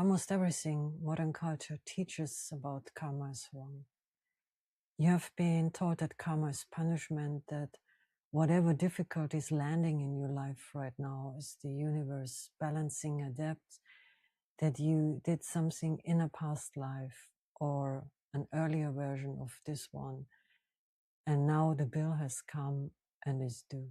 Almost everything modern culture teaches about karma is wrong. You have been taught that karma is punishment, that whatever difficulty is landing in your life right now is the universe balancing a debt, that you did something in a past life or an earlier version of this one, and now the bill has come and is due.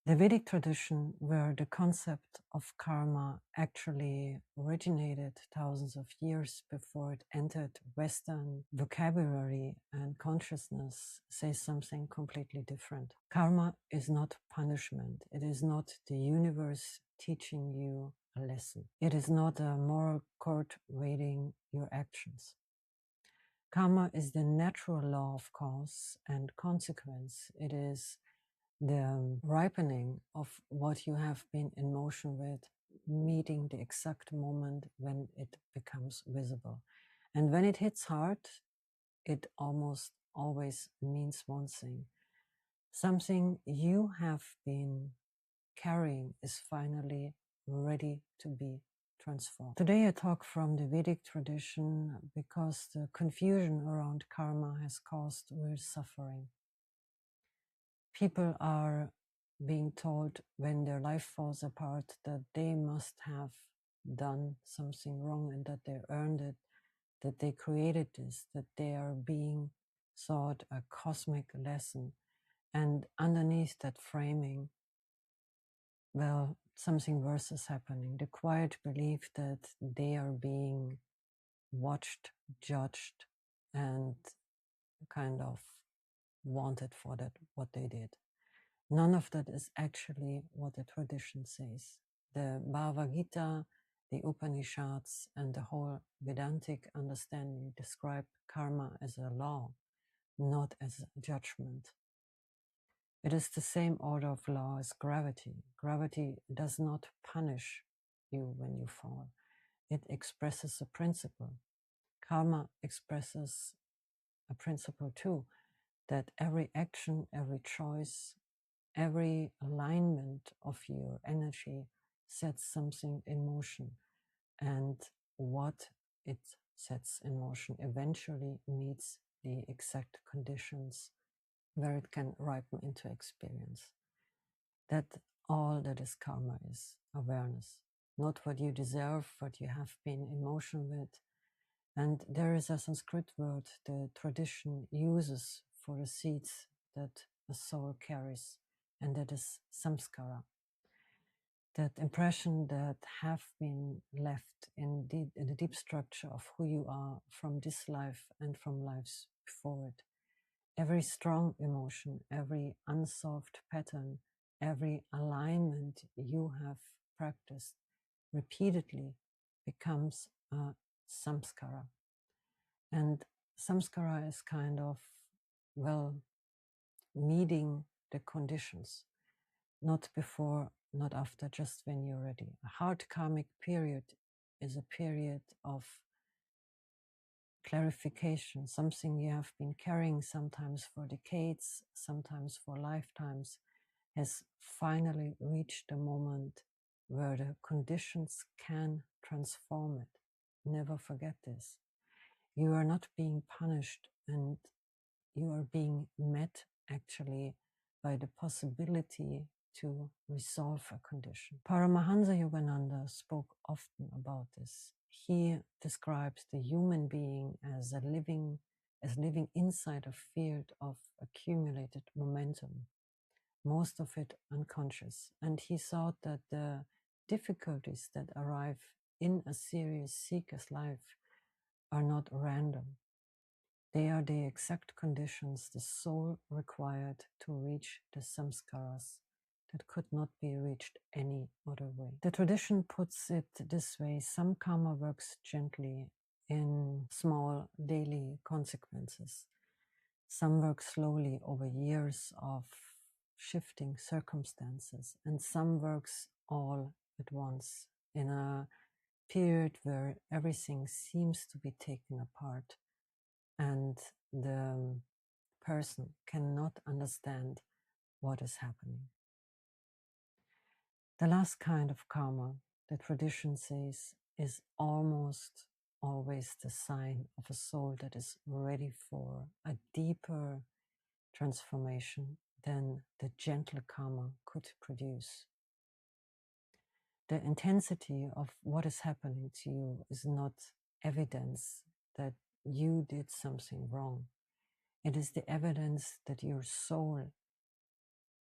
The Vedic tradition, where the concept of karma actually originated thousands of years before it entered Western vocabulary and consciousness, says something completely different. Karma is not punishment. It is not the universe teaching you a lesson. It is not a moral court weighing your actions. Karma is the natural law of cause and consequence. It is the ripening of what you have been in motion with, meeting the exact moment when it becomes visible. And when it hits hard, it almost always means one thing. Something you have been carrying is finally ready to be transformed. Today I talk from the Vedic tradition because the confusion around karma has caused real suffering. People are being told when their life falls apart that they must have done something wrong and that they earned it, that they created this, that they are being taught a cosmic lesson. And underneath that framing, well, something worse is happening. The quiet belief that they are being watched, judged, and kind of wanted for that, what they did. None of that is actually what the tradition says. The Bhagavad Gita, the Upanishads, and the whole Vedantic understanding describe karma as a law, not as a judgment. It is the same order of law as gravity. Gravity does not punish you when you fall. It expresses a principle. Karma expresses a principle too, that every action, every choice, every alignment of your energy sets something in motion, and what it sets in motion eventually meets the exact conditions where it can ripen into experience. That all that is karma is awareness, not what you deserve, what you have been in motion with. And there is a Sanskrit word the tradition uses for the seeds that a soul carries, and that is samskara. That impression that have been left in the deep structure of who you are from this life and from lives before it. Every strong emotion, every unsolved pattern, every alignment you have practiced repeatedly becomes a samskara. And samskara is kind of, well, meeting the conditions, not before, not after, just when you're ready. A hard karmic period is a period of clarification, something you have been carrying sometimes for decades, sometimes for lifetimes, has finally reached the moment where the conditions can transform it. Never forget this. You are not being punished, and you are being met actually by the possibility to resolve a condition. Paramahansa Yogananda spoke often about this. He describes the human being as living inside a field of accumulated momentum, most of it unconscious. And he thought that the difficulties that arrive in a serious seeker's life are not random. They are the exact conditions the soul required to reach the samskaras that could not be reached any other way. The tradition puts it this way: some karma works gently in small daily consequences. Some work slowly over years of shifting circumstances, and some works all at once in a period where everything seems to be taken apart and the person cannot understand what is happening. The last kind of karma, the tradition says, is almost always the sign of a soul that is ready for a deeper transformation than the gentle karma could produce. The intensity of what is happening to you is not evidence that you did something wrong. It is the evidence that your soul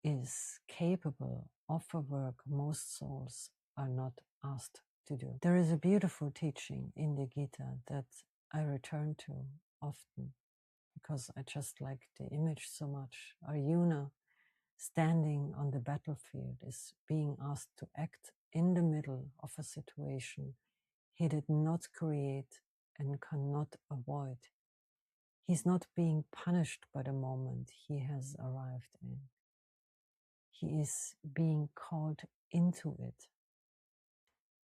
is capable of a work most souls are not asked to do. There is a beautiful teaching in the Gita that I return to often because I just like the image so much. Arjuna, standing on the battlefield, is being asked to act in the middle of a situation he did not create and cannot avoid. He's not being punished by the moment he has arrived in. He is being called into it.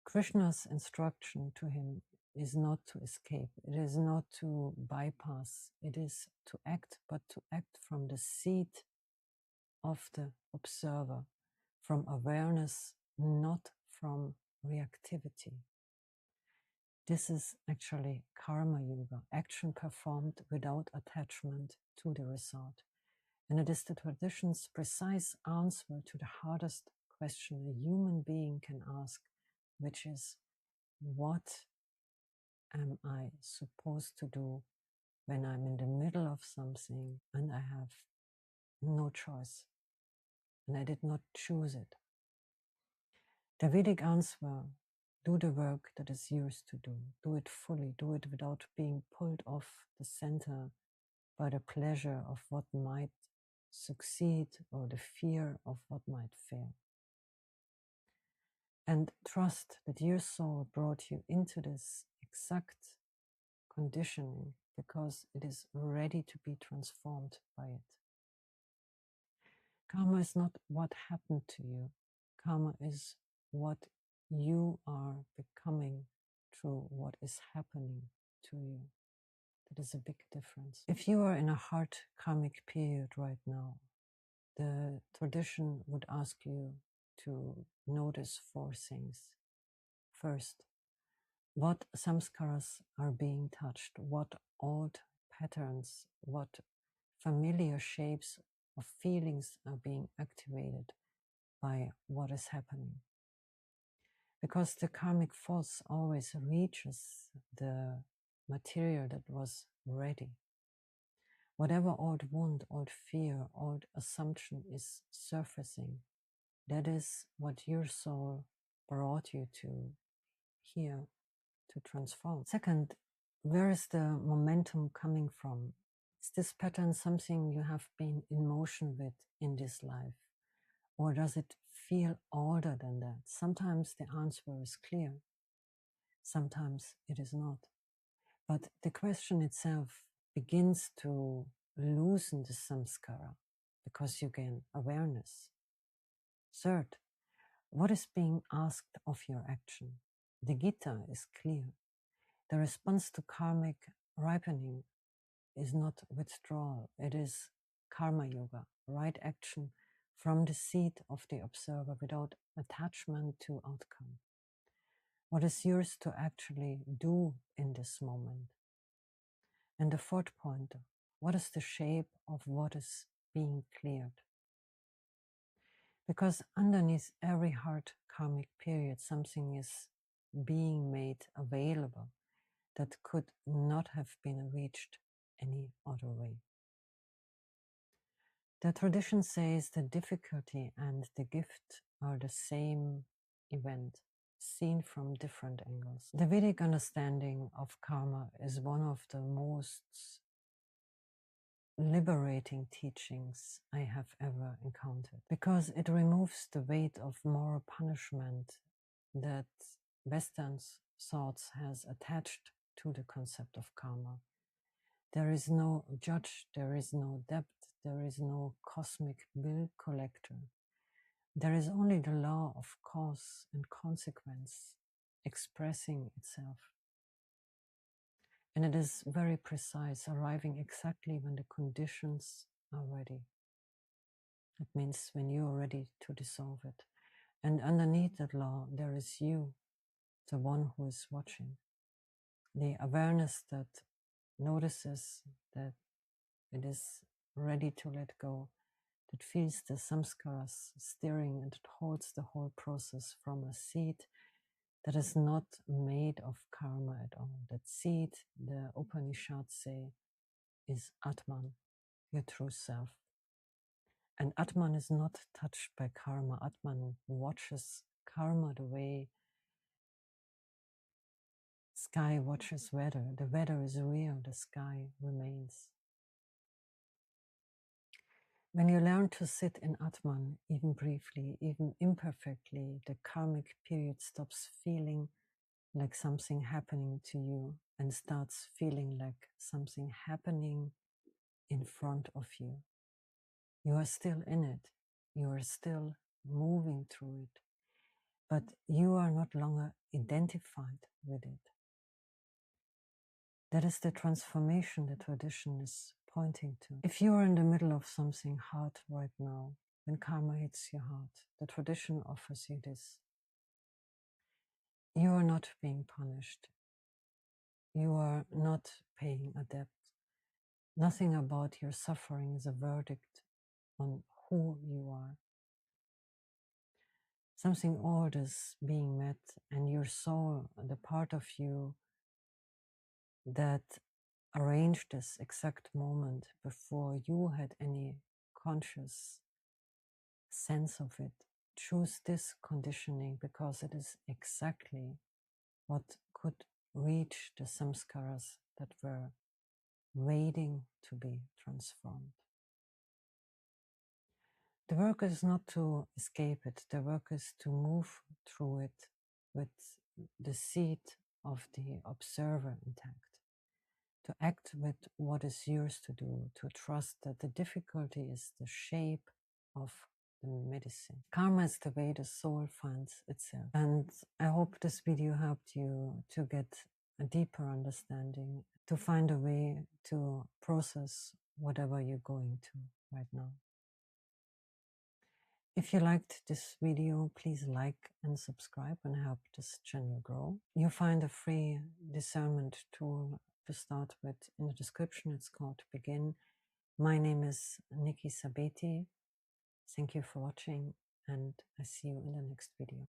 Krishna's instruction to him is not to escape. It is not to bypass. It is to act, but to act from the seat of the observer, from awareness, not from reactivity. This is actually karma yoga, action performed without attachment to the result. And it is the tradition's precise answer to the hardest question a human being can ask, which is, what am I supposed to do when I'm in the middle of something and I have no choice and I did not choose it? The Vedic answer: do the work that is yours to do. Do it fully. Do it without being pulled off the center by the pleasure of what might succeed or the fear of what might fail. And trust that your soul brought you into this exact conditioning because it is ready to be transformed by it. Karma is not what happened to you. Karma is what you are becoming through what is happening to you. That is a big difference. If you are in a hard karmic period right now, the tradition would ask you to notice 4 things. First, what samskaras are being touched, what old patterns, what familiar shapes of feelings are being activated by what is happening. Because the karmic force always reaches the material that was ready. Whatever old wound, old fear, old assumption is surfacing, that is what your soul brought you to here to transform. Second, where is the momentum coming from? Is this pattern something you have been in motion with in this life? Or does it feel older than that? Sometimes the answer is clear. Sometimes it is not. But the question itself begins to loosen the samskara because you gain awareness. Third, what is being asked of your action? The Gita is clear. The response to karmic ripening is not withdrawal. It is karma yoga, right action from the seat of the observer without attachment to outcome. What is yours to actually do in this moment? And the fourth point, what is the shape of what is being cleared? Because underneath every hard karmic period, something is being made available that could not have been reached any other way. The tradition says the difficulty and the gift are the same event, seen from different angles. The Vedic understanding of karma is one of the most liberating teachings I have ever encountered, because it removes the weight of moral punishment that Western thoughts has attached to the concept of karma. There is no judge, there is no debt, there is no cosmic bill collector. There is only the law of cause and consequence expressing itself. And it is very precise, arriving exactly when the conditions are ready. It means when you are ready to dissolve it. And underneath that law, there is you the one who is watching. The awareness that notices that it is ready to let go, that feels the samskaras stirring, and it holds the whole process from a seed that is not made of karma at all. That seed, the Upanishads say, is Atman, your true self. And Atman is not touched by karma. Atman watches karma the way sky watches weather. The weather is real, the sky remains. When you learn to sit in Atman, even briefly, even imperfectly, the karmic period stops feeling like something happening to you and starts feeling like something happening in front of you. You are still in it. You are still moving through it. But you are not longer identified with it. That is the transformation the tradition is pointing to. If you are in the middle of something hard right now, when karma hits your heart, the tradition offers you this. You are not being punished. You are not paying a debt. Nothing about your suffering is a verdict on who you are. Something old is being met, and your soul, the part of you that arranged this exact moment before you had any conscious sense of it, choose this conditioning because it is exactly what could reach the samskaras that were waiting to be transformed. The work is not to escape it, the work is to move through it with the seed of the observer intact, to act with what is yours to do, to trust that the difficulty is the shape of the medicine. Karma is the way the soul finds itself. And I hope this video helped you to get a deeper understanding, to find a way to process whatever you're going to right now. If you liked this video, please like and subscribe and help this channel grow. You'll find a free discernment tool to start with in the description. It's called Begin. My name is Nicky Sabeti. Thank you for watching, and I see you in the next video.